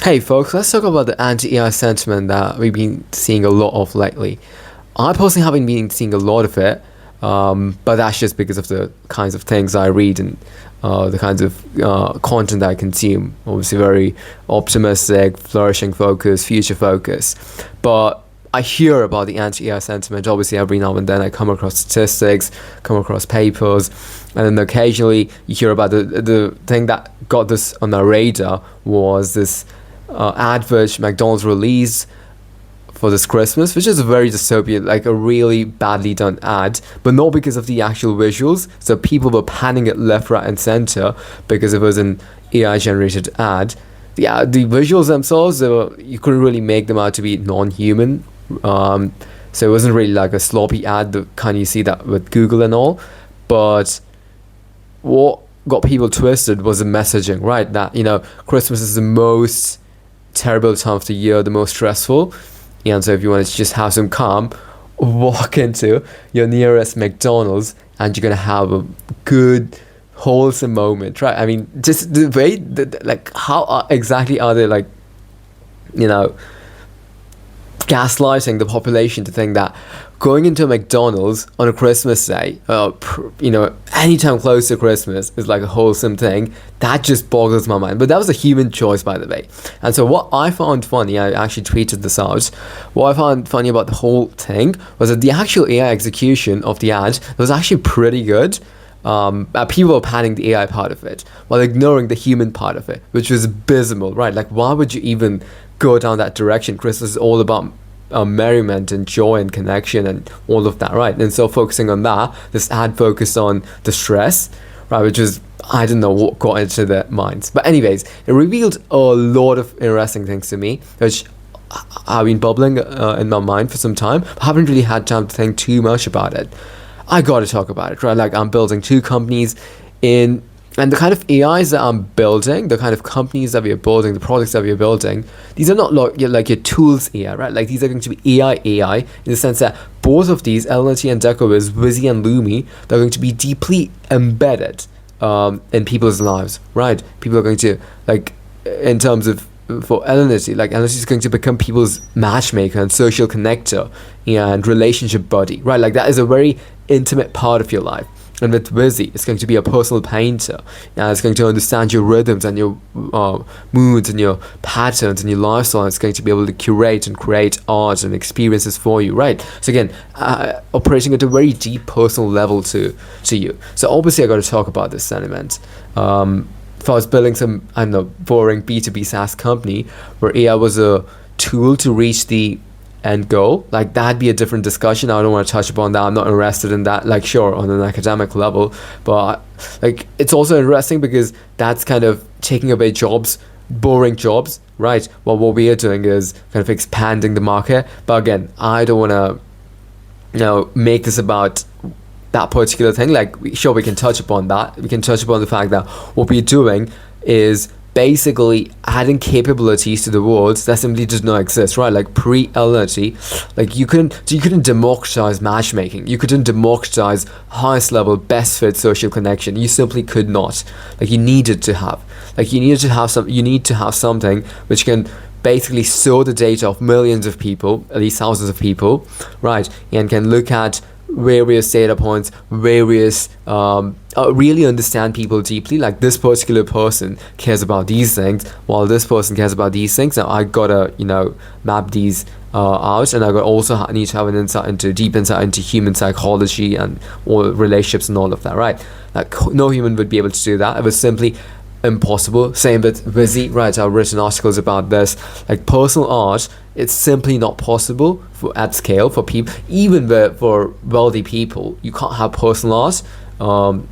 Hey folks, let's talk about the anti-AI sentiment that we've been seeing a lot of lately. I personally haven't been seeing a lot of it, but that's just because of the kinds of things I read and the kinds of content I consume. Obviously, very optimistic, flourishing focus, future focus. But I hear about the anti-AI sentiment. Obviously, every now and then I come across statistics, come across papers, and then occasionally you hear about the thing that got this on our radar was this ad which McDonald's released for this Christmas, which is a very dystopian, like a really badly done ad, but not because of the actual visuals. So people were panning it left, right, and center because it was an AI generated ad. Yeah, the visuals themselves, you couldn't really make them out to be non-human. So it wasn't really like a sloppy ad, the kind you see that with Google and all. But what got people twisted was the messaging, right? That, Christmas is the most terrible time of the year, the most stressful. And so if you want to just have some calm, walk into your nearest McDonald's and you're going to have a good, wholesome moment, right? I mean, just the way, how exactly are they, gaslighting the population to think that going into a McDonald's on a Christmas day, anytime close to Christmas is like a wholesome thing. That just boggles my mind. But that was a human choice, by the way. And so what I found funny, I actually tweeted this out, what I found funny about the whole thing was that the actual AI execution of the ad was actually pretty good. People were panning the AI part of it while ignoring the human part of it, which was abysmal, right? Like, why would you even go down that direction? Christmas is all about merriment and joy and connection and all of that, right? And so focusing on that, this ad focused on the stress, right, which is, I don't know what got into their minds. But anyways, it revealed a lot of interesting things to me, which have been bubbling in my mind for some time. I haven't really had time to think too much about it. I gotta talk about it, right? Like, I'm building two companies and the kind of AIs that I'm building, the kind of companies that we are building, the products that we are building, these are not like your tools AI, right? Like, these are going to be AI in the sense that both of these, Elinity and Deckoviz, Vizzy and Lumi, they're going to be deeply embedded in people's lives, right? People are going to, in terms of, for Elinity, Elinity is going to become people's matchmaker and social connector and relationship buddy, right? Like, that is a very intimate part of your life. And with Vizzy, it's going to be a personal painter, and it's going to understand your rhythms and your moods and your patterns and your lifestyle. It's going to be able to curate and create art and experiences for you, right? So again, operating at a very deep personal level to you. So obviously I got to talk about this sentiment. If I was building some, I don't know, boring B2B SaaS company where AI was a tool to reach the end goal, that'd be a different discussion. I don't want to touch upon that. I'm not interested in that, sure, on an academic level, but it's also interesting because that's kind of taking away jobs, boring jobs, right? Well, what we are doing is kind of expanding the market. But again, I don't want to make this about that particular thing. Sure, we can touch upon that. We can touch upon the fact that what we're doing is basically adding capabilities to the world that simply does not exist, right? Like pre-Elinity, you couldn't democratize matchmaking. You couldn't democratize highest level, best fit social connection. You simply could not. You needed to have something which can basically store the data of millions of people, at least thousands of people, right? And can look at various data points, really understand people deeply. Like, this particular person cares about these things, while this person cares about these things. Now I gotta map these out, and I also need to have an deep insight into human psychology and all relationships and all of that, right? No human would be able to do that. It was simply impossible. Same with Vizzy, right? I've written articles about this. Personal art, it's simply not possible at scale for people, even for wealthy people. You can't have personal art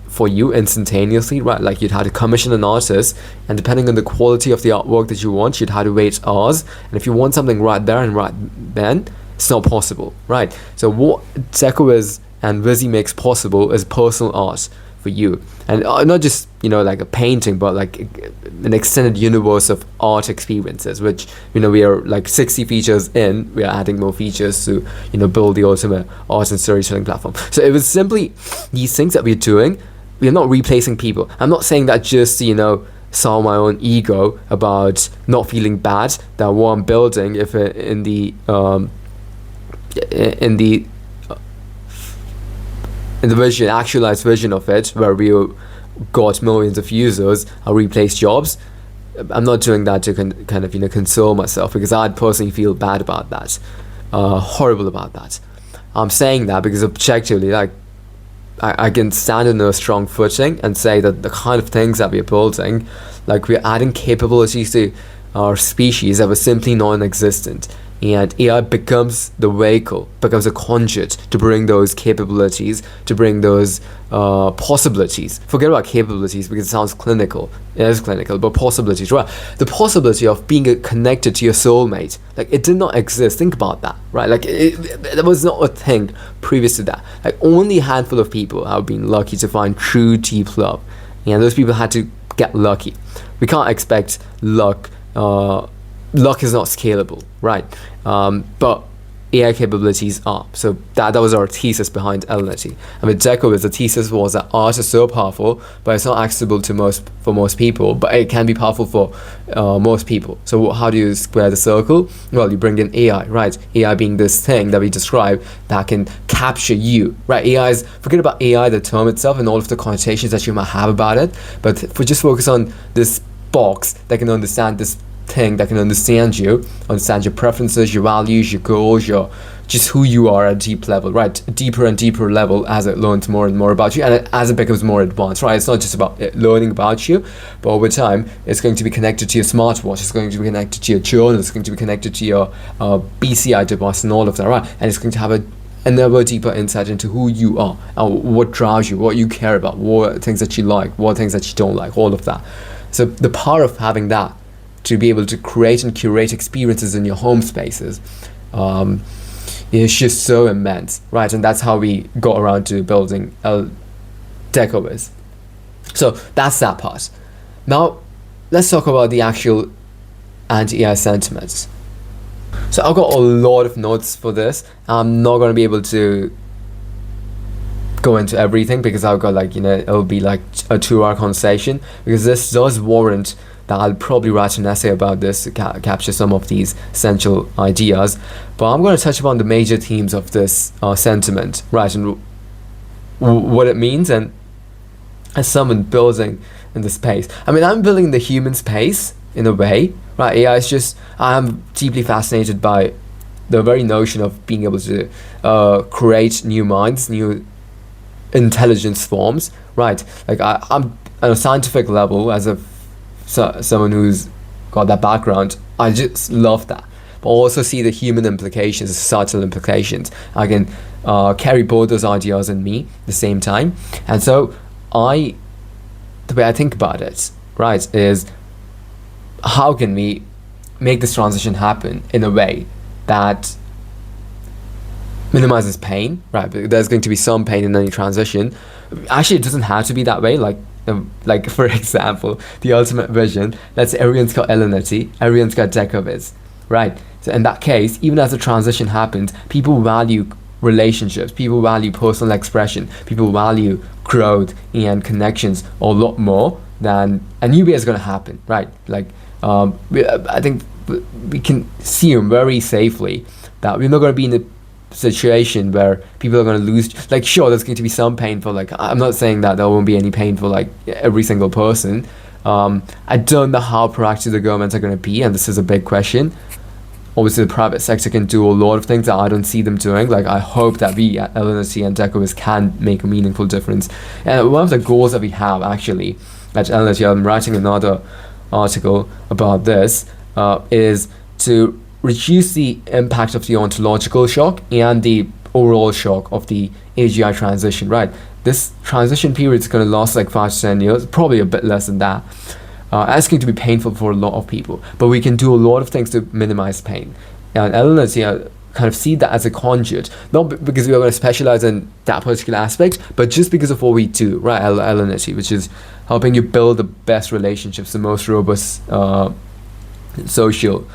for you instantaneously, right? You'd have to commission an artist, and depending on the quality of the artwork that you want, you'd have to wait hours. And if you want something right there and right then, it's not possible, right? So what Deckoviz and Vizzy makes possible is personal art for you, and not just a painting, but an extended universe of art experiences, which we are 60 features in. We are adding more features to build the ultimate art and storytelling platform. So it was simply these things that we're doing. We are not replacing people. I'm not saying that just solve my own ego about not feeling bad that what I'm building, if it, in the vision, actualized version of it, where we got millions of users, I replace jobs. I'm not doing that to kind of console myself, because I'd personally feel bad about that, horrible about that. I'm saying that because objectively, like, I can stand on a strong footing and say that the kind of things that we're building, like, we're adding capabilities to our species that were simply non-existent, and AI becomes the vehicle, becomes a conduit to bring those capabilities, to bring those possibilities. Forget about capabilities because it sounds clinical. It is clinical, but possibilities, right? The possibility of being connected to your soulmate, like, it did not exist. Think about that, right? Like, it was not a thing previous to that. Like, only a handful of people have been lucky to find true deep love, and those people had to get lucky. We can't expect luck. Luck is not scalable, right? But AI capabilities are. So that was our thesis behind Elinity. I mean, Deckoviz, the thesis was that art is so powerful, but it's not accessible to most people, but it can be powerful for most people. So how do you square the circle? Well, you bring in AI, right? AI being this thing that we describe that can capture you, right? Forget about AI, the term itself, and all of the connotations that you might have about it, but if we just focus on this box that can understand this thing, that can understand you, understand your preferences, your values, your goals, your just who you are at a deep level, right? A deeper and deeper level as it learns more and more about you, and as it becomes more advanced, right? It's not just about learning about you, but over time it's going to be connected to your smartwatch, it's going to be connected to your journal, it's going to be connected to your BCI device and all of that, right? And it's going to have another deeper insight into who you are and what drives you, what you care about, what things that you like, what things that you don't like, all of that. So the power of having that to be able to create and curate experiences in your home spaces is just so immense, right? And that's how we got around to building Deckoviz. So that's that part. Now let's talk about the actual anti-AI sentiments. So I've got a lot of notes for this. I'm not going to be able to go into everything because I've got, like, it'll be like a 2-hour conversation, because this does warrant that I'll probably write an essay about this to capture some of these essential ideas. But I'm going to touch upon the major themes of this sentiment, right, and what it means, and as someone building in the space. I mean, I'm building the human space in a way, right? AI is just, I'm deeply fascinated by the very notion of being able to create new minds, new intelligence forms, right? Like, I'm on a scientific level, as someone who's got that background, I just love that. But also see the human implications, the societal implications. I can carry both those ideas in me at the same time. And so the way I think about it, right, is how can we make this transition happen in a way that minimizes pain, right? There's going to be some pain in any transition. Actually, it doesn't have to be that way. Like for example, the ultimate vision, let's say everyone's got Elinity, everyone's got Deckoviz, right? So in that case, even as the transition happens, people value relationships, people value personal expression, people value growth and connections a lot more than a new way is going to happen, right? Like, I think we can assume very safely that we're not going to be in a situation where people are going to lose. Like, sure, there's going to be some pain for, like, I'm not saying that there won't be any pain for, like, every single person. I don't know how proactive the governments are going to be, and this is a big question. Obviously, the private sector can do a lot of things that I don't see them doing. Like, I hope that we at Elinity and Deckoviz can make a meaningful difference. And one of the goals that we have, actually, at Elinity, I'm writing another article about this, is to reduce the impact of the ontological shock and the overall shock of the AGI transition, right? This transition period is going to last like 5 to 10 years, probably a bit less than that. It's going to be painful for a lot of people, but we can do a lot of things to minimize pain. And Elinity kind of see that as a conduit, not because we are going to specialize in that particular aspect, but just because of what we do, right? Elinity, which is helping you build the best relationships, the most robust social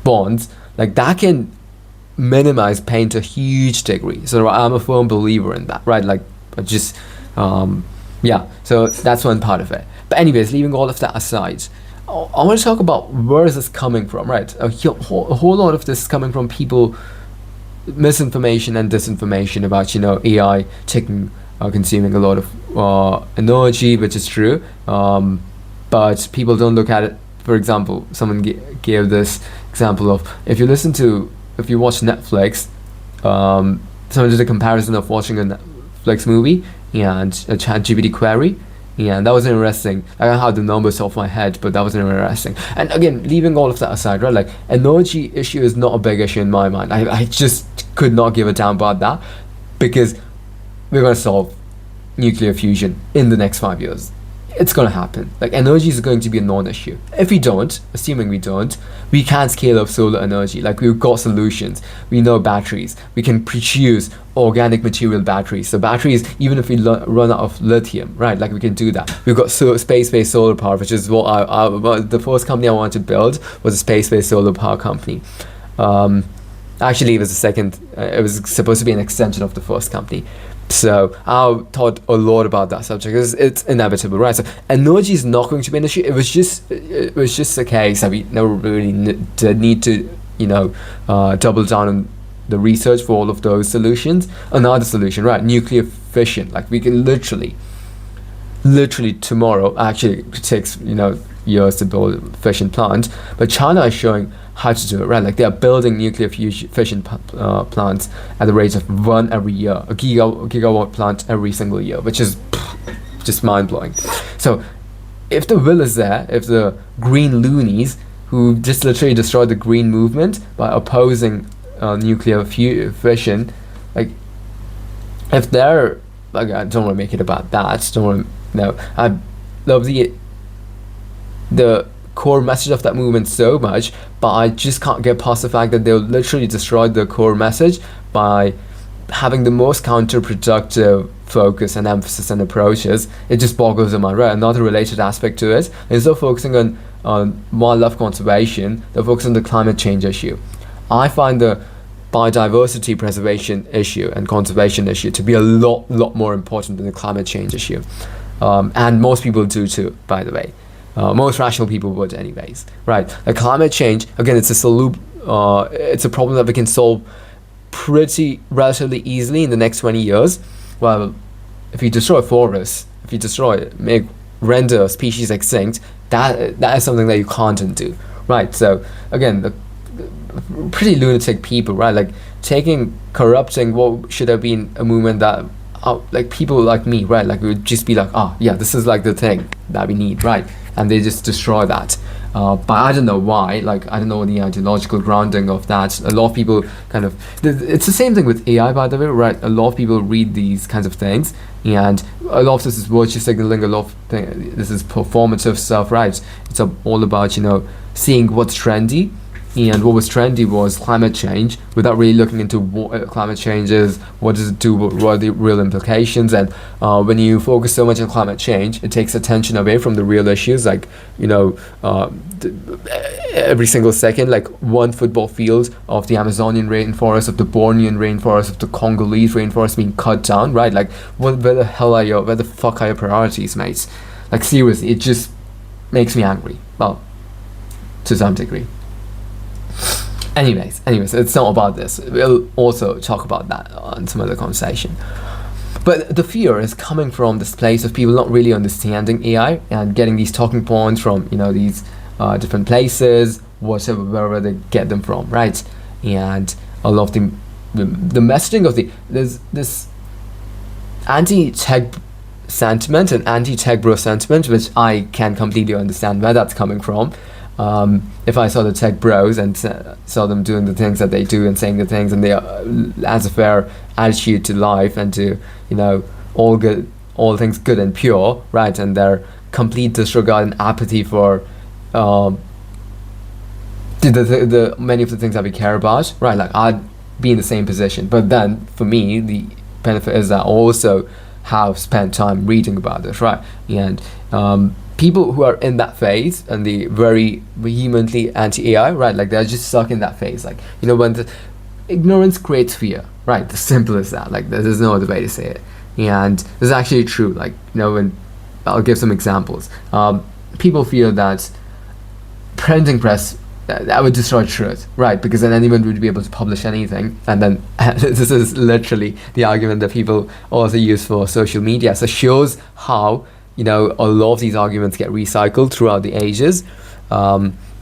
bonds, like that can minimize pain to a huge degree. So I'm a firm believer in that, right? Like, just Yeah, so that's one part of it. But anyways, leaving all of that aside, I want to talk about where is this coming from, right? A whole lot of this is coming from people misinformation and disinformation about AI taking consuming a lot of energy, which is true. But people don't look at it. For example, someone gave this example of if you watch Netflix, someone did a comparison of watching a Netflix movie and a ChatGPT query. Yeah, and that was interesting. I don't have the numbers off my head, but that was interesting. And again, leaving all of that aside, right? Like, energy issue is not a big issue in my mind. I just could not give a damn about that, because we're gonna solve nuclear fusion in the next 5 years. It's gonna happen. Like, energy is going to be a non-issue. If we don't, assuming we don't, we can scale up solar energy. Like, we've got solutions. We know batteries. We can produce organic material batteries. So batteries, even if we run out of lithium, right? Like, we can do that. We've got space-based solar power, which is what the first company I wanted to build was a space-based solar power company. Actually, it was the second. It was supposed to be an extension of the first company. So I thought a lot about that subject. It's inevitable, right? So energy is not going to be an issue. It was just a case that we never really need to, double down on the research for all of those solutions. Another solution, right? Nuclear fission. Like, we can literally tomorrow. Actually, it takes years to build a fission plant, but China is showing how to do it, right? Like, they are building nuclear fission plants at the rate of one every year, a gigawatt plant every single year, which is just mind-blowing. So if the will is there, if the green loonies who just literally destroyed the green movement by opposing nuclear fission, like, if they're like, I don't want to make it about that, I love the core message of that movement so much, but I just can't get past the fact that they'll literally destroy the core message by having the most counterproductive focus and emphasis and approaches. It just boggles the mind, right? Another related aspect to it, instead of focusing on wildlife conservation, they're focused on the climate change issue. I find the biodiversity preservation issue and conservation issue to be a lot more important than the climate change issue, and most people do too, by the way. Most rational people would anyways, right? Like, climate change, again, it's a problem that we can solve relatively easily in the next 20 years. Well, if you destroy forests, if you render species extinct, that is something that you can't undo, right? So again, the pretty lunatic people, right? Like, corrupting what should have been a movement that like people like me, right? Like, we would just be like, yeah, this is like the thing that we need, right? And they just destroy that. But I don't know why. Like, I don't know the ideological grounding of that. A lot of people it's the same thing with AI, by the way, right? A lot of people read these kinds of things, and a lot of this is virtue signaling. A lot of this is performative stuff, right? It's all about seeing what's trendy. And what was trendy was climate change, without really looking into what climate change is, what does it do, what are the real implications. And when you focus so much on climate change, it takes attention away from the real issues, like every single second, like, one football field of the Amazonian rainforest, of the Bornean rainforest, of the Congolese rainforest being cut down, right? Like, where the fuck are your priorities, mates? Like, seriously, it just makes me angry. Well, to some degree. Anyways, it's not about this. We'll also talk about that on some other conversation. But the fear is coming from this place of people not really understanding AI and getting these talking points from these different places, wherever they get them from, right? And a lot of the messaging of there's this anti-tech sentiment and anti-tech bro sentiment, which I can completely understand where that's coming from. If I saw the tech bros and saw them doing the things that they do and saying the things, and they has a fair attitude to life and to all things good and pure, right? And their complete disregard and apathy for the many of the things that we care about, right? Like, I'd be in the same position. But then for me, the benefit is that I also have spent time reading about this, right? And people who are in that phase and the very vehemently anti-AI, right? Like, they're just stuck in that phase. Like, when the ignorance creates fear, right? The simple as that. Like, there's no other way to say it. And this is actually true. Like, when I'll give some examples. People feel that printing press, that would destroy truth, right? Because then anyone would be able to publish anything. And then this is literally the argument that people also use for social media. So it shows how, a lot of these arguments get recycled throughout the ages.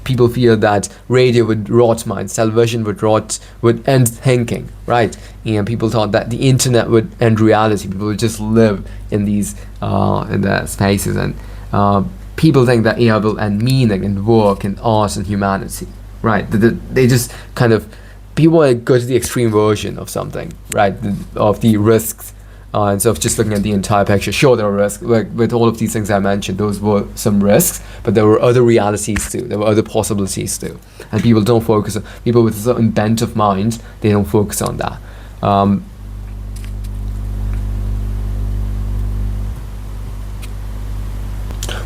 People feel that radio would rot minds, television would end thinking, right? And people thought that the internet would end reality. People would just live in these in the spaces, and people think that AI will end meaning and work and art and humanity, right? They just kind of, people want to go to the extreme version of something, right? Of the risks. Instead of just looking at the entire picture. Sure, there were risks. Like, with all of these things I mentioned, those were some risks, but there were other realities too. There were other possibilities too. And people don't focus on, people with a certain bent of mind, they don't focus on that.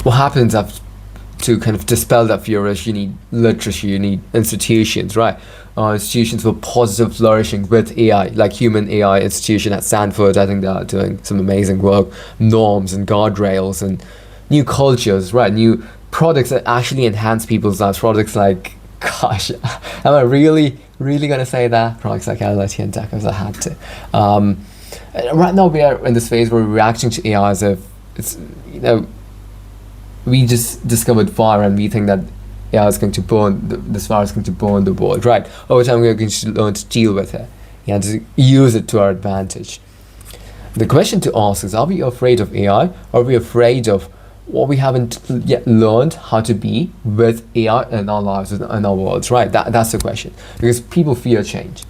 What happens to kind of dispel that fear is you need literacy, you need institutions, right? Institutions for positive flourishing with AI, like Human AI Institution at Stanford. I think they are doing some amazing work. Norms and guardrails and new cultures, right? New products that actually enhance people's lives. Products like, gosh, am I really gonna say that? Products like Elinity and Deckoviz, I had to. Right now we are in this phase where we're reacting to AI as if it's, we just discovered fire and we think that AI is going to burn, this fire is going to burn the world, right? Over time we're going to learn to deal with it and to use it to our advantage. The question to ask is, are we afraid of AI? Or are we afraid of what we haven't yet learned how to be with AI in our lives, in our worlds, right? That's the question. Because people fear change.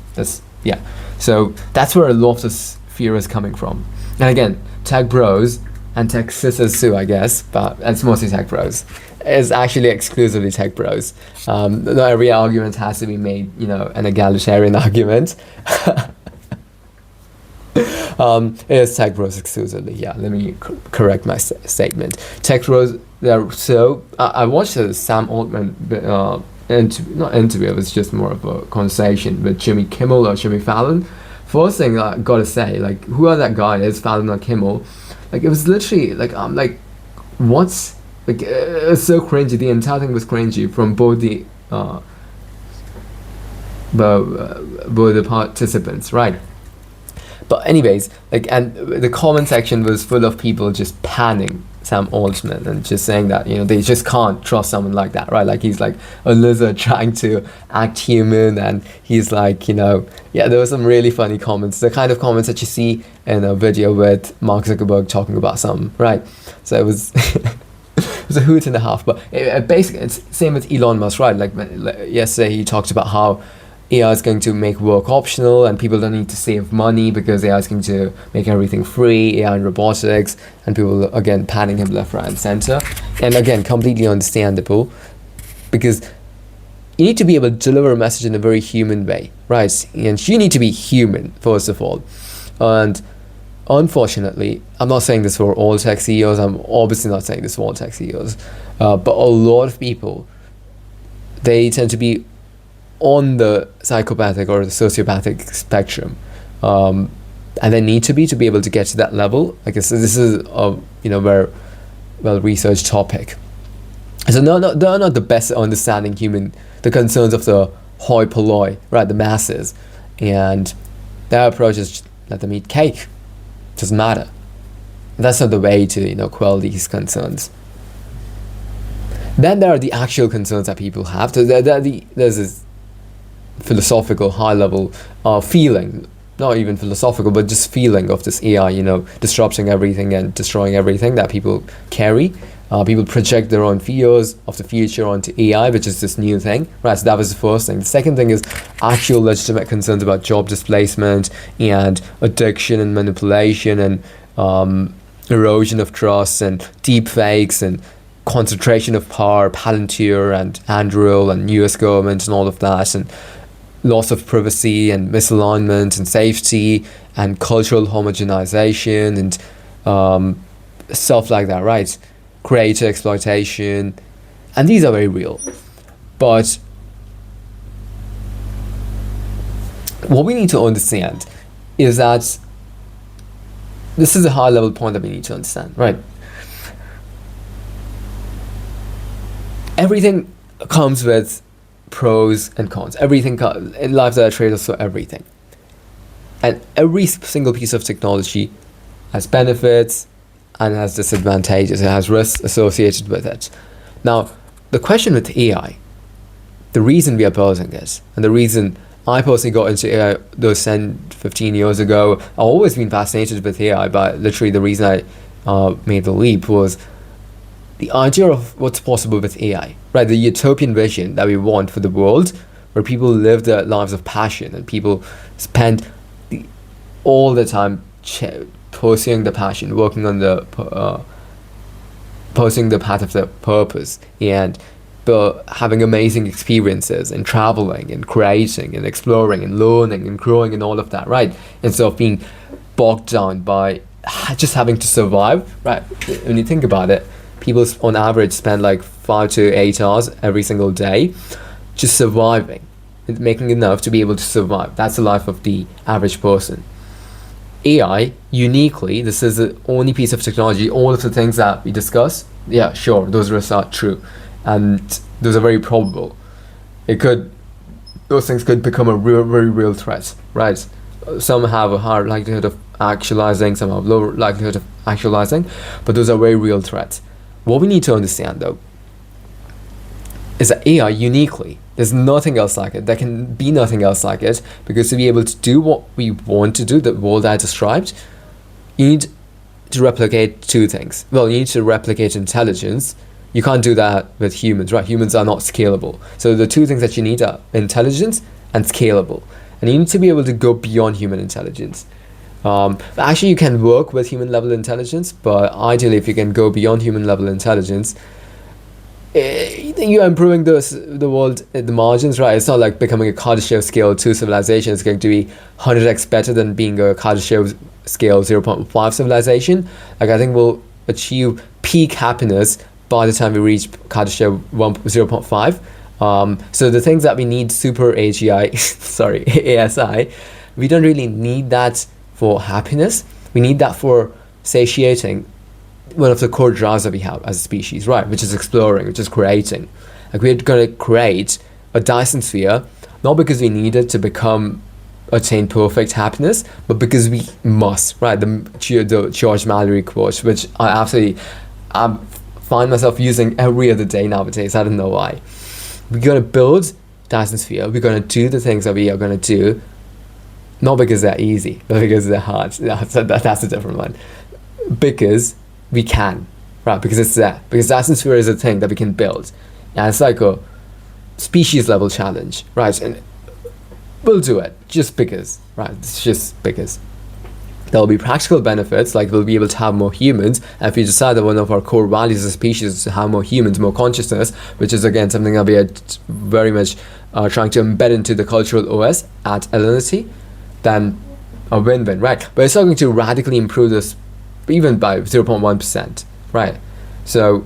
So that's where a lot of this fear is coming from. And again, tech bros and tech sisters too, I guess, but it's mostly tech bros. It's actually exclusively tech bros. Not every argument has to be made, an egalitarian argument. It is tech bros exclusively. Yeah, let me correct my statement. Tech bros, I watched a Sam Altman, not interview, it was just more of a conversation with Jimmy Kimmel or Jimmy Fallon. First thing I gotta say, like, whoever that guy is, Fallon or Kimmel, like, it was literally like, I'm like, what's, like, it was so cringy. The entire thing was cringy from both the participants, right? But anyways, like, and the comment section was full of people just panning Sam Altman and just saying that, they just can't trust someone like that, right? Like, he's like a lizard trying to act human, and he's like, there were some really funny comments, the kind of comments that you see in a video with Mark Zuckerberg talking about something, right? So it was it was a hoot and a half. But basically it's same with Elon Musk, right? Like yesterday he talked about how AI is going to make work optional and people don't need to save money because AI is going to make everything free, AI and robotics, and people again panning him left, right and center. And again, completely understandable, because you need to be able to deliver a message in a very human way, right? And you need to be human, first of all. And unfortunately, I'm not saying this for all tech CEOs, I'm obviously not saying this for all tech CEOs, but a lot of people, they tend to be on the psychopathic or the sociopathic spectrum, and they need to be able to get to that level. I guess this is a very well researched topic. So they're not the best at understanding the concerns of the hoi polloi, right, the masses, and their approach is just let them eat cake, doesn't matter. That's not the way to quell these concerns. Then there are the actual concerns that people have. So there's this philosophical high level feeling, not even philosophical, but just feeling of this AI disrupting everything and destroying everything that people carry. People project their own fears of the future onto AI, which is this new thing, right? So that was the first thing. The second thing is actual legitimate concerns about job displacement and addiction and manipulation and erosion of trust and deep fakes and concentration of power, Palantir and Anduril and US government and all of that, and loss of privacy and misalignment and safety and cultural homogenization and stuff like that, right? Creator exploitation, and these are very real. But what we need to understand is that this is a high level point that we need to understand, right? Everything comes with pros and cons. Everything in life there are trade-offs for everything, and every single piece of technology has benefits and has disadvantages. It has risks associated with it. Now, the question with AI, the reason we are posing it, and the reason I personally got into AI those 10, 15 years ago, I've always been fascinated with AI, but literally the reason I made the leap was the idea of what's possible with AI, right? The utopian vision that we want for the world, where people live their lives of passion and people spend all the time pursuing the passion, working on the pursuing the path of their purpose, and having amazing experiences and traveling and creating and exploring and learning and growing and all of that, right? Instead of being bogged down by just having to survive, right? When you think about it, people on average spend like 5 to 8 hours every single day just surviving and making enough to be able to survive. That's the life of the average person. AI, uniquely, this is the only piece of technology, all of the things that we discuss, yeah, sure, those risks are true. And those are very probable. Those things could become a very real threat, right? Some have a higher likelihood of actualizing, some have lower likelihood of actualizing, but those are very real threats. What we need to understand, though, is that AI uniquely, there's nothing else like it. There can be nothing else like it, because to be able to do what we want to do, the world I described, you need to replicate two things. Well, you need to replicate intelligence. You can't do that with humans, right? Humans are not scalable. So the two things that you need are intelligence and scalable. And you need to be able to go beyond human intelligence. Actually, you can work with human level intelligence, but ideally, if you can go beyond human level intelligence, you are improving the world at the margins, right? It's not like becoming a Kardashev scale 2 civilization. It's going to be 100x better than being a Kardashev scale 0.5 civilization. Like, I think we'll achieve peak happiness by the time we reach Kardashev 0.5. So the things that we need super AGI, sorry, ASI, we don't really need that for happiness. We need that for satiating one of the core drives that we have as a species, right? Which is exploring, which is creating. Like, we're going to create a Dyson sphere, not because we need it to attain perfect happiness, but because we must, right? The George Mallory quote, which I find myself using every other day nowadays. I don't know why. We're going to build Dyson sphere. We're going to do the things that we are going to do, not because they're easy, but because they're hard. That's a different one. Because we can, right? Because it's there. Because Dyson sphere is a thing that we can build, and it's like a species level challenge, right? And we'll do it just because, right? It's just because. There'll be practical benefits, like we'll be able to have more humans. And if we decide that one of our core values as a species is to have more humans, more consciousness, which is again something that we are very much trying to embed into the cultural OS at Elinity, then a win-win, right? But it's not going to radically improve this even by 0.1%, right? So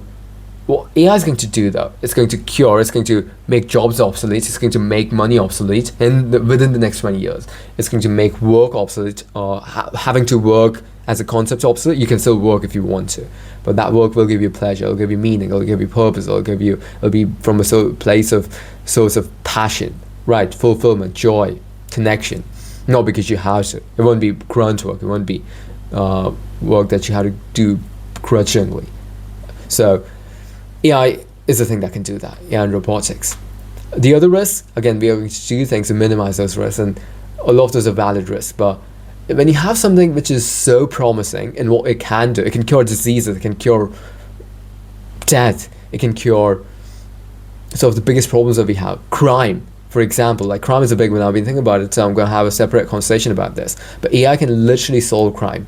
what AI is going to do, though, it's going to make jobs obsolete, it's going to make money obsolete within the next 20 years. It's going to make work obsolete, or having to work as a concept obsolete. You can still work if you want to, but that work will give you pleasure, it'll give you meaning, it'll give you purpose, it'll be from a source of passion, right? Fulfillment, joy, connection, not because you have to. It won't be grunt work, it won't be work that you have to do grudgingly. So AI is the thing that can do that, AI and robotics. The other risks, again, we are going to do things to minimize those risks, and a lot of those are valid risks. But when you have something which is so promising in what it can do, it can cure diseases, it can cure death, it can cure some of the biggest problems that we have. Crime, for example, like crime is a big one. I've been thinking about it, so I'm going to have a separate conversation about this. But AI can literally solve crime,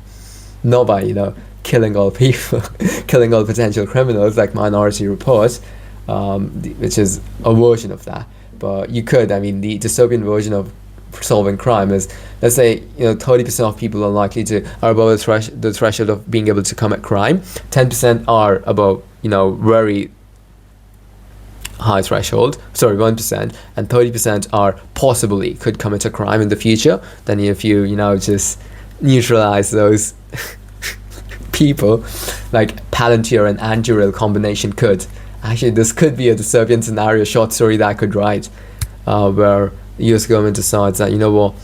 not by, killing all people, killing all potential criminals like Minority Report, which is a version of that. But you could, the dystopian version of solving crime is, let's say, 30% of people are above the threshold of being able to commit crime. 10% are above, very high threshold, 1%, and 30% are possibly could commit a crime in the future. Then if you, just neutralize those people, like Palantir and Anduril combination could. Actually, this could be a dystopian scenario short story that I could write, where the US government decides that, you know what,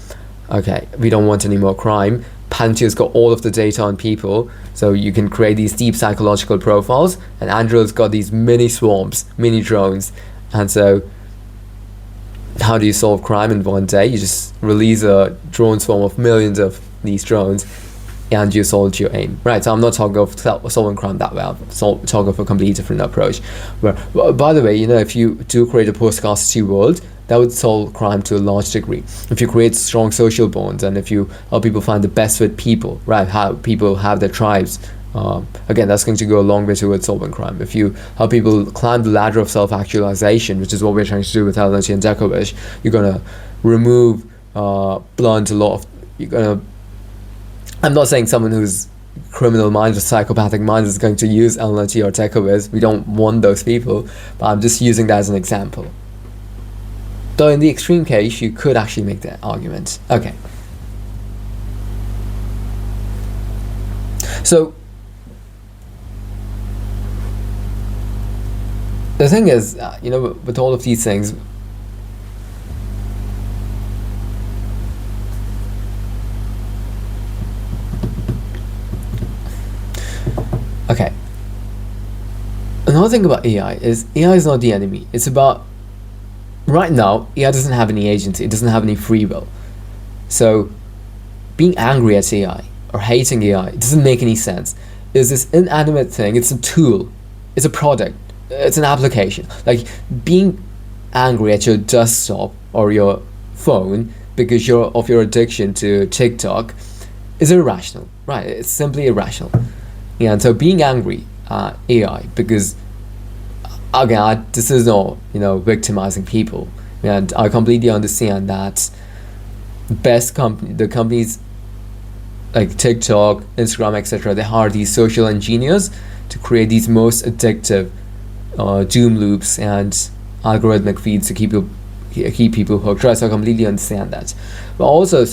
okay, we don't want any more crime. Palantir's got all of the data on people, so you can create these deep psychological profiles, and Anduril's got these mini swarms, mini drones, and so how do you solve crime in one day? You just release a drone swarm of millions of these drones, and you solved your aim. Right, so I'm not talking of solving crime that way. I'm talking of a completely different approach. Well, by the way, you know, if you do create a post-scarcity world, that would solve crime to a large degree. If you create strong social bonds, and if you help people find the best fit people, right, how people have their tribes, again, that's going to go a long way towards solving crime. If you help people climb the ladder of self-actualization, which is what we're trying to do with Elinity and Deckoviz, you're going to remove, blunt a lot of, you're going to, I'm not saying someone who's criminal minds or psychopathic minds is going to use Elinity or Deckoviz. We don't want those people, but I'm just using that as an example. Though in the extreme case, you could actually make that argument. Okay. So, the thing is, you know, with all of these things, okay. Another thing about AI is not the enemy. It's about, right now, AI doesn't have any agency. It doesn't have any free will. So, being angry at AI or hating AI, it doesn't make any sense. It's this inanimate thing. It's a tool. It's a product. It's an application. Like, being angry at your desktop or your phone because of your addiction to TikTok is irrational, right? It's simply irrational. Yeah, and so being angry at AI because, again, this is not, you know, victimizing people, and I completely understand that the companies like TikTok, Instagram, etc., they hire these social engineers to create these most addictive doom loops and algorithmic feeds to keep people hooked. Right, so I completely understand that, but I also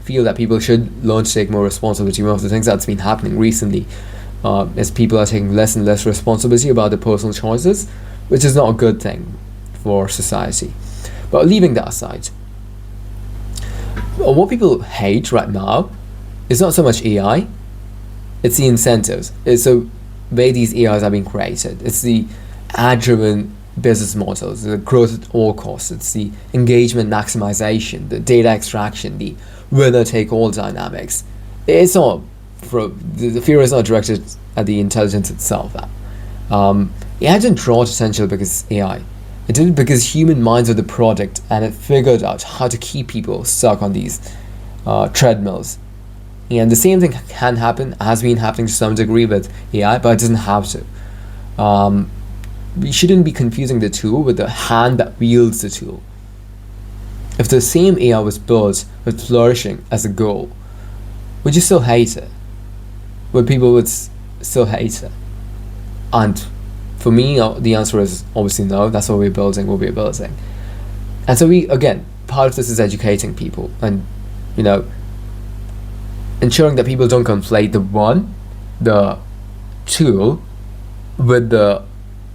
feel that people should learn to take more responsibility. One of the things that's been happening recently is people are taking less and less responsibility about their personal choices, which is not a good thing for society. But leaving that aside, what people hate right now is not so much AI, it's the incentives. It's the way these AIs are being created. It's the ad-driven business models, the growth at all costs. It's the engagement maximization, the data extraction, the winner-take-all dynamics. It's not, the fear is not directed at the intelligence itself. AI didn't draw attention because AI. It did it because human minds were the product, and it figured out how to keep people stuck on these treadmills. And the same thing can happen, has been happening to some degree with AI, but it doesn't have to. We shouldn't be confusing the tool with the hand that wields the tool. If the same AI was built with flourishing as a goal, would you still hate it? Would people still hate it? And for me, the answer is obviously no. That's what we're building, what we're building. And so again, part of this is educating people and, you know, ensuring that people don't conflate the tool with the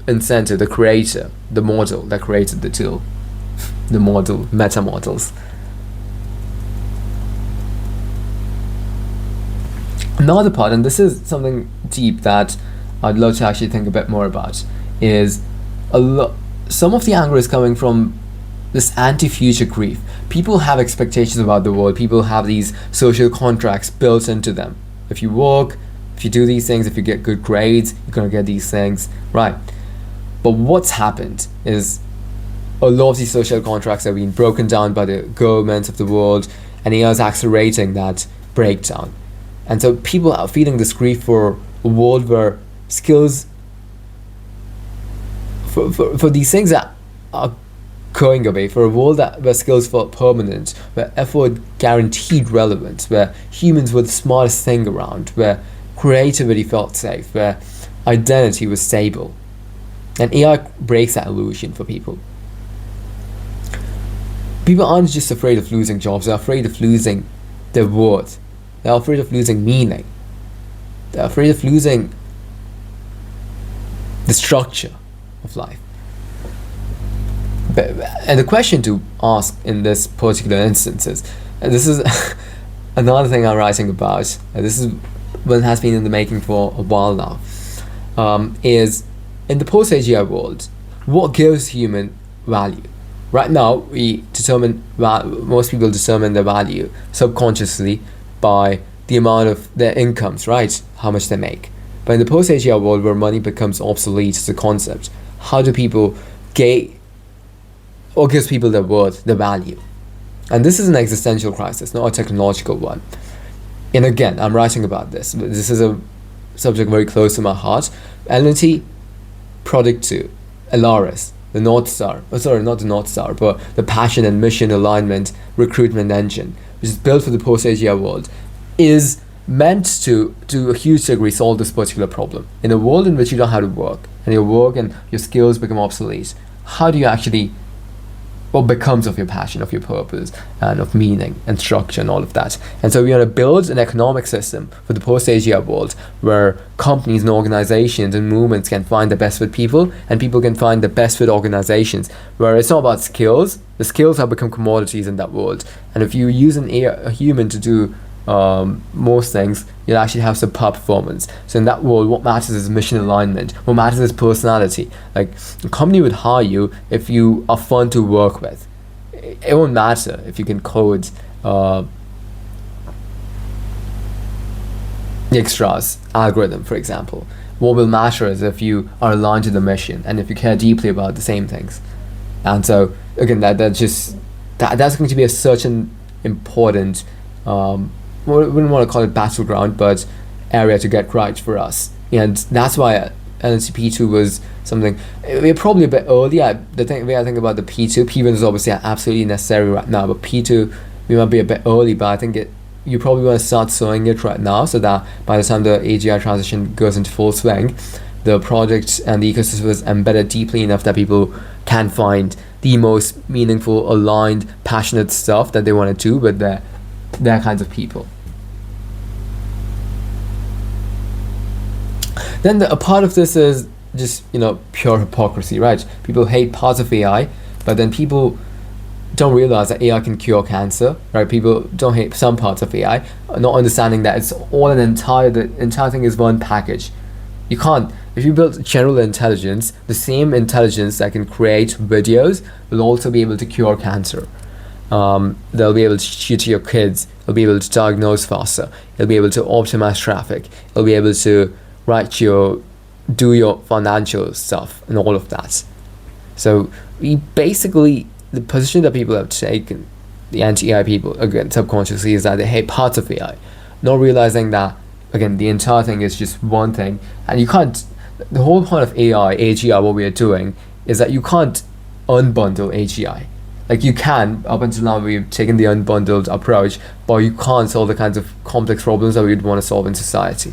incentive, the creator, the model that created the tool, the model, meta models. Another part, and this is something deep that I'd love to actually think a bit more about, is some of the anger is coming from this anti-future grief. People have expectations about the world. People have these social contracts built into them. If you work, if you do these things, if you get good grades, you're going to get these things, right? But what's happened is a lot of these social contracts have been broken down by the governments of the world, and AI is accelerating that breakdown. And so people are feeling this grief for a world where skills, for these things that are going away, for a world where skills felt permanent, where effort guaranteed relevance, where humans were the smartest thing around, where creativity felt safe, where identity was stable. And AI breaks that illusion for people. People aren't just afraid of losing jobs, they're afraid of losing their worth. They're afraid of losing meaning. They're afraid of losing the structure of life. And the question to ask in this particular instance is, and this is another thing I'm writing about, this is what has been in the making for a while now, is in the post-AGI world, what gives human value? Right now, most people determine their value subconsciously by the amount of their incomes, right? How much they make. But in the post-AGI world where money becomes obsolete as a concept, how do people what gives people their worth, their value? And this is an existential crisis, not a technological one. And again, I'm writing about this. This is a subject very close to my heart. Elinity, Product 2, Alaris, the North Star, not the North Star, but the passion and mission alignment recruitment engine, which is built for the post-AGI world, is meant to a huge degree solve this particular problem. In a world in which you don't have to work, and your work and your skills become obsolete, how do you actually, what becomes of your passion, of your purpose, and of meaning and structure and all of that? And so we want to build an economic system for the post-AGI world where companies and organizations and movements can find the best fit people, and people can find the best fit organizations, where it's not about skills. The skills have become commodities in that world. And if you use a human to do most things, you'll actually have subpar performance. So in that world, what matters is mission alignment. What matters is personality. Like, a company would hire you if you are fun to work with. It won't matter if you can code Dijkstra's algorithm, for example. What will matter is if you are aligned to the mission and if you care deeply about the same things. And so again, that's going to be such an important we wouldn't want to call it battleground, but area to get right for us. And that's why LNC-P2 was something, we're probably a bit early. The way I think about the P2, P1 is obviously absolutely necessary right now, but P2, we might be a bit early, but I think you probably want to start sowing it right now, so that by the time the AGI transition goes into full swing, the project and the ecosystem is embedded deeply enough that people can find the most meaningful, aligned, passionate stuff that they want to do with their kinds of people. Then a part of this is just, pure hypocrisy, right? People hate parts of AI, but then people don't realize that AI can cure cancer, right? People don't hate some parts of AI, not understanding that it's all the entire thing is one package. You can't, if you build general intelligence, the same intelligence that can create videos will also be able to cure cancer. They'll be able to shoot your kids, they'll be able to diagnose faster, they'll be able to optimize traffic, they'll be able to do your financial stuff and all of that. So the position that people have taken, the anti-AI people, again, subconsciously, is that they hate parts of AI, not realizing that, again, the entire thing is just one thing. And you can't, the whole point of AI, AGI, what we are doing, is that you can't unbundle AGI. Like, you can, up until now we've taken the unbundled approach, but you can't solve the kinds of complex problems that we'd want to solve in society.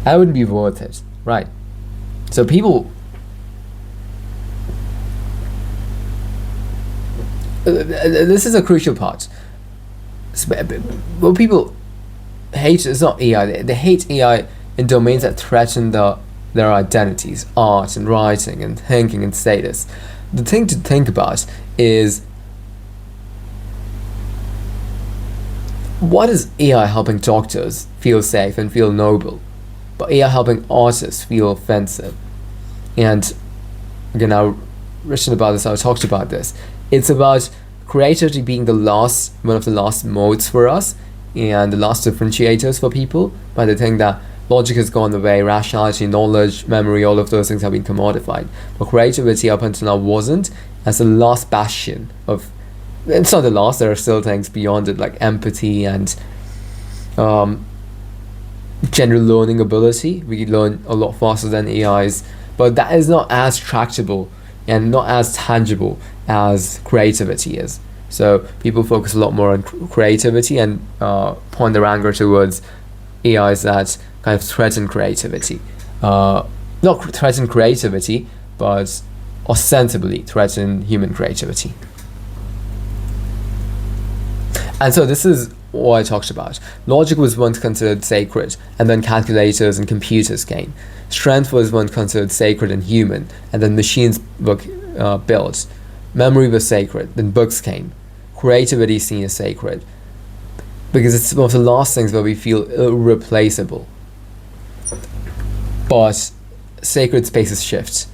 That wouldn't be worth it, right? So people, this is a crucial part. What people hate is not AI. They hate AI in domains that threaten their identities, art and writing and thinking and status. The thing to think about is, what is AI helping doctors feel safe and feel noble, but AI helping artists feel offensive? And again, I've written about this, I've talked about this. It's about creativity being one of the last modes for us and the last differentiators for people. But the thing that logic has gone away, rationality, knowledge, memory, all of those things have been commodified. But creativity up until now wasn't, as the last bastion of, it's not the last, there are still things beyond it, like empathy and general learning ability. We learn a lot faster than AIs, but that is not as tractable and not as tangible as creativity is. So people focus a lot more on creativity and point their anger towards AIs that kind of threaten creativity. Not threaten creativity, but ostensibly threaten human creativity. And so this is what I talked about. Logic was once considered sacred, and then calculators and computers came. Strength was once considered sacred and human, and then machines were built. Memory was sacred, then books came. Creativity is seen as sacred, because it's one of the last things where we feel irreplaceable. But sacred spaces shift.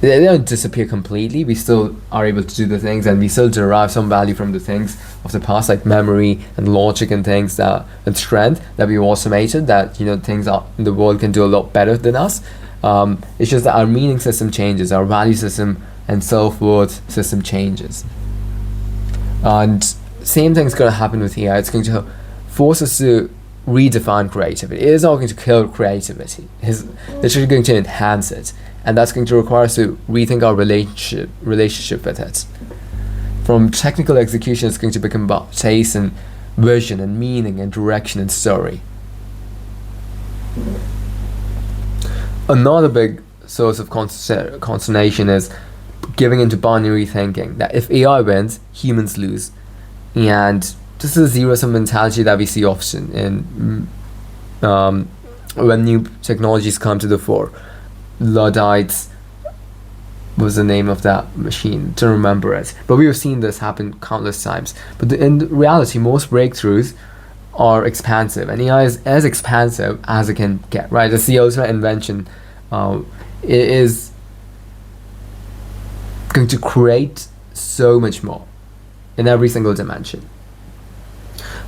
They don't disappear completely. We still are able to do the things, and we still derive some value from the things of the past, like memory and logic and things that, and strength that we've automated, that things out in the world can do a lot better than us. It's just that our meaning system changes, our value system and self-worth system changes. And same thing's going to happen with AI. It's going to force us to redefine creativity. It is not going to kill creativity. It's literally going to enhance it. And that's going to require us to rethink our relationship with it. From technical execution, it's going to become about taste and vision and meaning and direction and story. Another big source of consternation is giving into binary thinking, that if AI wins, humans lose. And this is a zero-sum mentality that we see often in when new technologies come to the fore. Luddites was the name of that machine, don't remember it, but we have seen this happen countless times. But in reality, most breakthroughs are expansive, and AI is as expansive as it can get, right? It's the ultimate invention. It is going to create so much more in every single dimension.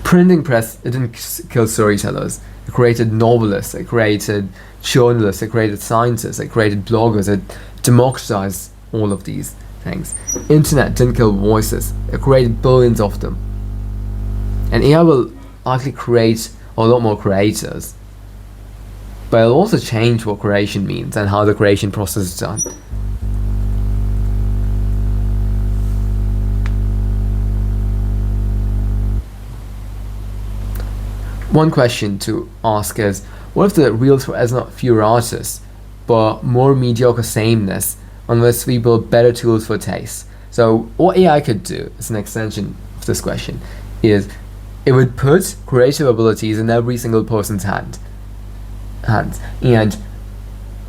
Printing press, it didn't kill storytellers. It created novelists, it created journalists, it created scientists, it created bloggers, it democratized all of these things. Internet didn't kill voices, it created billions of them. And AI will likely create a lot more creators, but it'll also change what creation means and how the creation process is done. One question to ask is, what if the real threat is not fewer artists, but more mediocre sameness, unless we build better tools for taste? So what AI could do, as an extension of this question, is it would put creative abilities in every single person's hands. And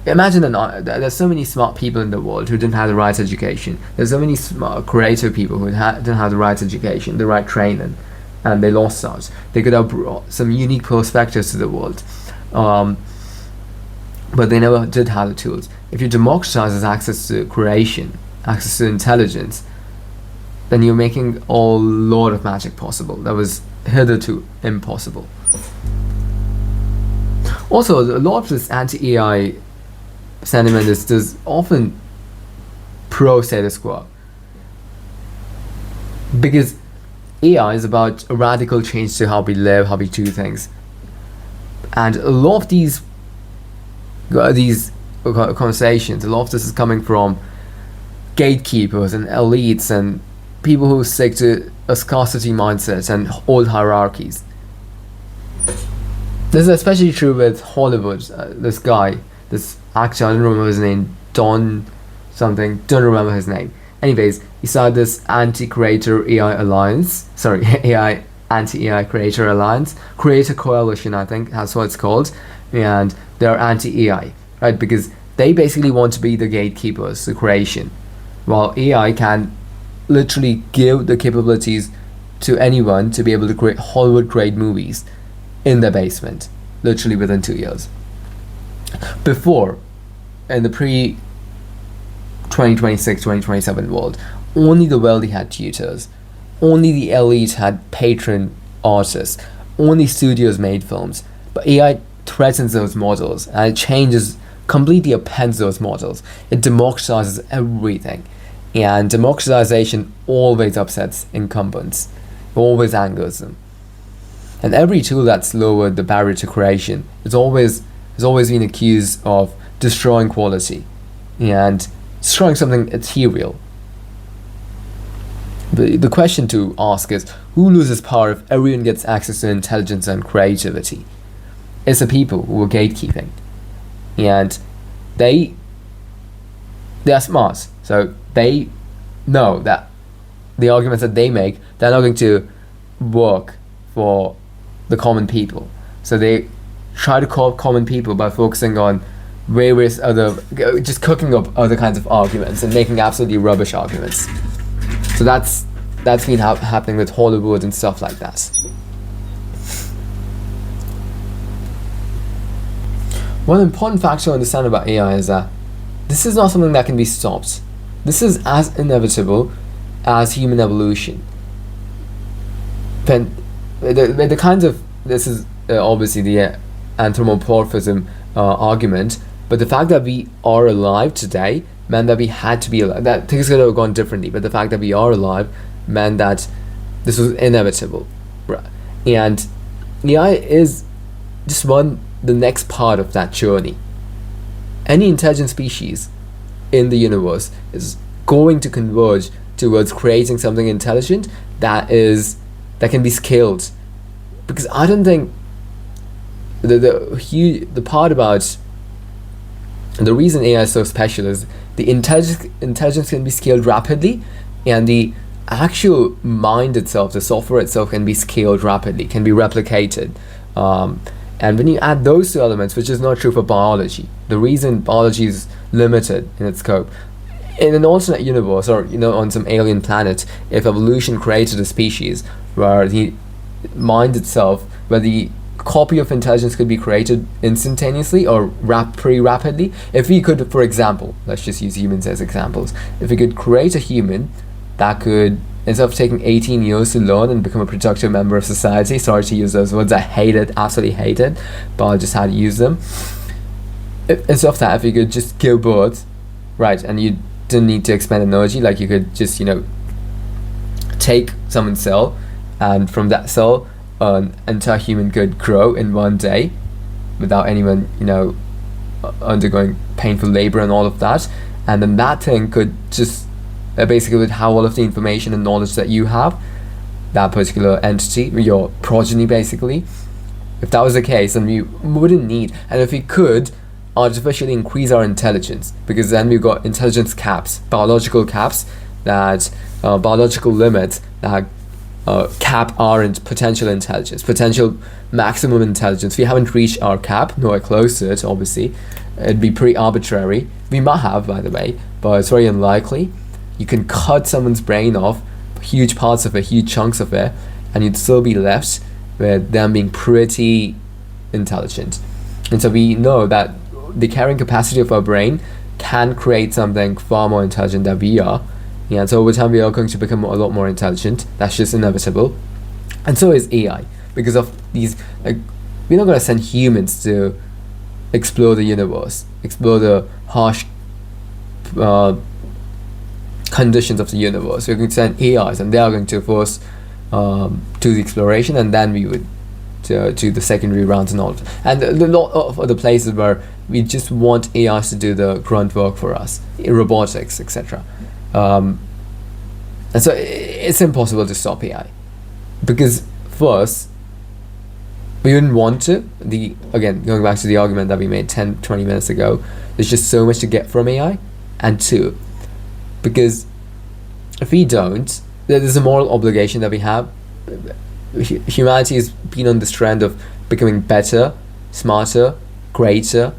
imagine that there's so many smart people in the world who didn't have the right education. There's so many smart, creative people who didn't have the right education, the right training, and they lost out. They could have brought some unique perspectives to the world, but they never did have the tools. If you democratize access to creation, access to intelligence, then you're making a lot of magic possible that was hitherto impossible. Also, a lot of this anti-AI sentiment is often pro-status quo, because AI is about a radical change to how we live, how we do things. And a lot of these conversations, a lot of this is coming from gatekeepers and elites and people who stick to a scarcity mindset and old hierarchies. This is especially true with Hollywood. This actor, I don't remember his name, Don something, don't remember his name. Anyways, he started this anti-creator AI alliance, AI anti-AI creator alliance, creator coalition, I think that's what it's called, and they're anti-AI, right? Because they basically want to be the gatekeepers to creation, while AI can literally give the capabilities to anyone to be able to create Hollywood-grade movies in their basement, literally within 2 years. Before, in the pre-2026, 2027 world, only the wealthy had tutors, only the elite had patron artists, only studios made films. But AI threatens those models, and it changes, completely upends those models. It democratizes everything, and democratization always upsets incumbents, it always angers them. And every tool that's lowered the barrier to creation has always been accused of destroying quality and destroying something ethereal. The question to ask is, who loses power if everyone gets access to intelligence and creativity? It's the people who are gatekeeping, and they are smart, so they know that the arguments that they make, they're not going to work for the common people. So they try to call common people by focusing on various other, just cooking up other kinds of arguments and making absolutely rubbish arguments. So that's been happening with Hollywood and stuff like that. One important factor to understand about AI is that this is not something that can be stopped. This is as inevitable as human evolution. The kinds of, this is obviously the anthropomorphism argument, but the fact that we are alive today meant that we had to be alive. That things could have gone differently, but the fact that we are alive meant that this was inevitable. And AI is just the next part of that journey. Any intelligent species in the universe is going to converge towards creating something intelligent that can be scaled. Because I don't think the part about the reason AI is so special is the intelligence can be scaled rapidly, and the actual mind itself, the software itself, can be scaled rapidly, can be replicated. And when you add those two elements, which is not true for biology, the reason biology is limited in its scope, in an alternate universe, or on some alien planet, if evolution created a species where the mind itself, where the copy of intelligence could be created instantaneously or pretty rapidly, if we could, for example, let's just use humans as examples, if we could create a human that could, instead of taking 18 years to learn and become a productive member of society, sorry to use those words, I hate it, absolutely hate it, but I just had to use them. Instead of that, if you could just give birth, right, and you didn't need to expend energy, like you could just, take someone's cell, and from that cell, an entire human could grow in one day without anyone, undergoing painful labor and all of that, and then that thing could just basically would have all of the information and knowledge that you have, that particular entity, your progeny basically. If that was the case, then we wouldn't need, and if we could artificially increase our intelligence, because then we've got intelligence caps, biological caps, that biological limits that cap our potential intelligence, potential maximum intelligence. We haven't reached our cap, nowhere close to it, obviously. It'd be pretty arbitrary. We might have, by the way, but it's very unlikely. You can cut someone's brain off, huge parts of it, huge chunks of it, and you'd still be left with them being pretty intelligent. And so we know that the carrying capacity of our brain can create something far more intelligent than we are. Yeah, and so over time we are going to become a lot more intelligent. That's just inevitable. And so is AI. Because of these, we're not going to send humans to explore the universe, explore the harsh conditions of the universe. We're going to send AIs, and they are going to force to the exploration, and then we would to the secondary rounds and all of that. And a lot of other places where we just want AIs to do the grunt work for us, in robotics, etc. And so it's impossible to stop AI, because first, we wouldn't want to. Again, going back to the argument that we made 10-20 minutes ago, there's just so much to get from AI. And two, because if we don't, there's a moral obligation that we have. Humanity has been on this trend of becoming better, smarter, greater,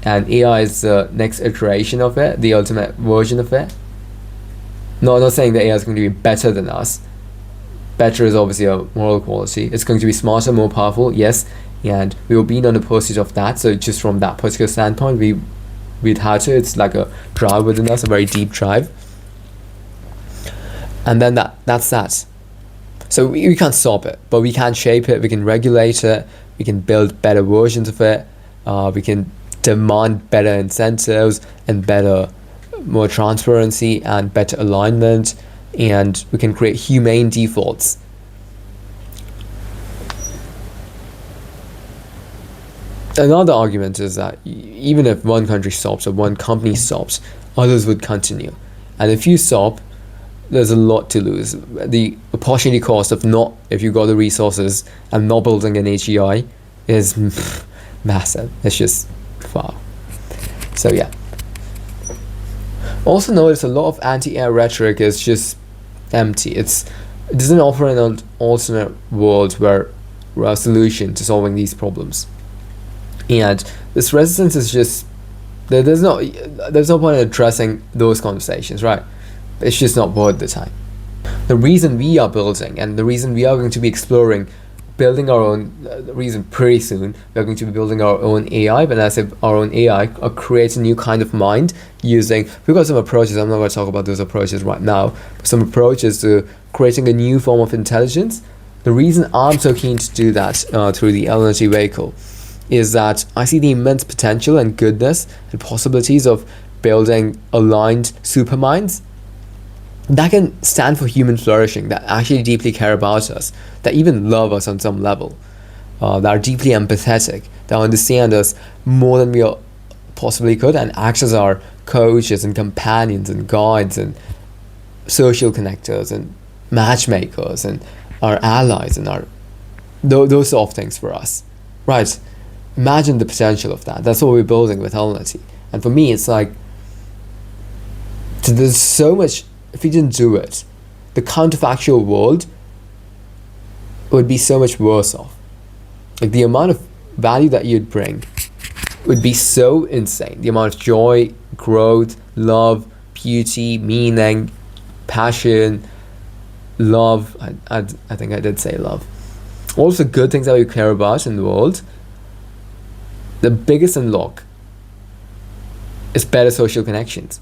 and AI is the next iteration of it, the ultimate version of it. No, I'm not saying that AI is going to be better than us. Better is obviously a moral quality. It's going to be smarter, more powerful, yes, and we will be on the pursuit of that. So just from that particular standpoint, we'd have to. It's like a drive within us, a very deep drive. And then that's that. So we can't stop it, but we can shape it, we can regulate it, we can build better versions of it, we can demand better incentives and more transparency and better alignment, and we can create humane defaults. Another argument is that even if one country stops or one company stops, others would continue. And if you stop, there's a lot to lose. The opportunity cost of if you got the resources and not building an AGI is massive. It's just wow. So yeah. Also notice a lot of anti-AI rhetoric is just empty. It's It doesn't offer an alternate world where a solution to solving these problems. And this resistance is just there's no point in addressing those conversations, right? It's just not worth the time. The reason we are building, and the reason we are going to be exploring building our own, the reason pretty soon we're going to be building our own AI, but as if our own AI creates a new kind of mind using, we've got some approaches, I'm not going to talk about those approaches right now, but some approaches to creating a new form of intelligence. The reason I'm so keen to do that through the Elinity vehicle is that I see the immense potential and goodness and possibilities of building aligned superminds that can stand for human flourishing, that actually deeply care about us, that even love us on some level, that are deeply empathetic, that understand us more than we possibly could, and act as our coaches and companions and guides and social connectors and matchmakers and our allies and those sort of things for us, right? Imagine the potential of that. That's what we're building with Elinity. And for me, it's like, there's so much. If we didn't do it, the counterfactual world would be so much worse off. Like, the amount of value that you'd bring would be so insane. The amount of joy, growth, love, beauty, meaning, passion, love. I think I did say love. All of the good things that we care about in the world. The biggest unlock is better social connections,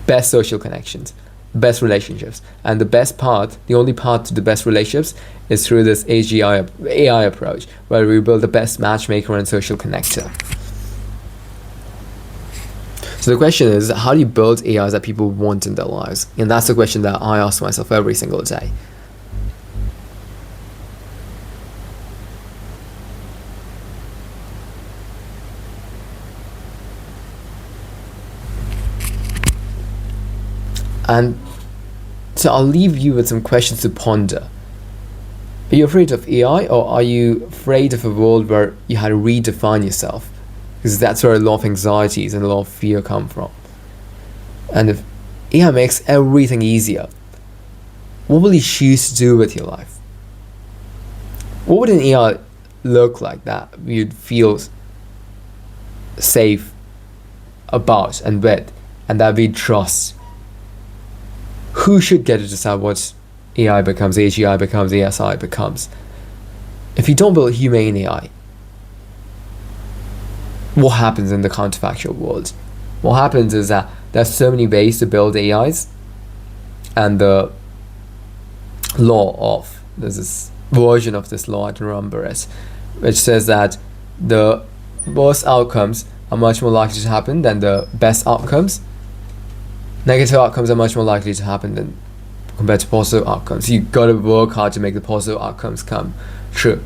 best social connections, best relationships. And the best part, the only path to the best relationships is through this AI approach, where we build the best matchmaker and social connector. So the question is, how do you build AIs that people want in their lives? And that's the question that I ask myself every single day. And so I'll leave you with some questions to ponder. Are you afraid of AI, or are you afraid of a world where you had to redefine yourself? Because that's where a lot of anxieties and a lot of fear come from. And if AI makes everything easier, what will you choose to do with your life? What would an AI look like that you'd feel safe about and with, and that we'd trust? Who should get to decide what AI becomes, AGI becomes, ASI becomes? If you don't build humane AI, what happens in the counterfactual world? What happens is that there's so many ways to build AIs, and the law of, there's this version of this law, I don't remember it, which says that the worst outcomes are much more likely to happen than the best outcomes. Negative outcomes are much more likely to happen than compared to positive outcomes. You gotta work hard to make the positive outcomes come true.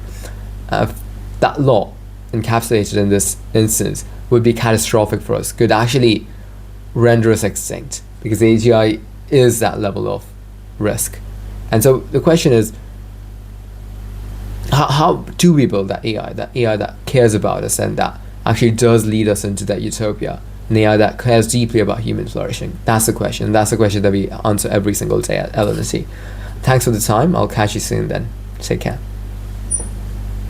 That law, encapsulated in this instance, would be catastrophic for us, could actually render us extinct, because AGI is that level of risk. And so the question is, how do we build that AI that cares about us and that actually does lead us into that utopia? An AI that cares deeply about human flourishing. That's the question. That's the question that we answer every single day at Elinity. Thanks for the time. I'll catch you soon then. Take care.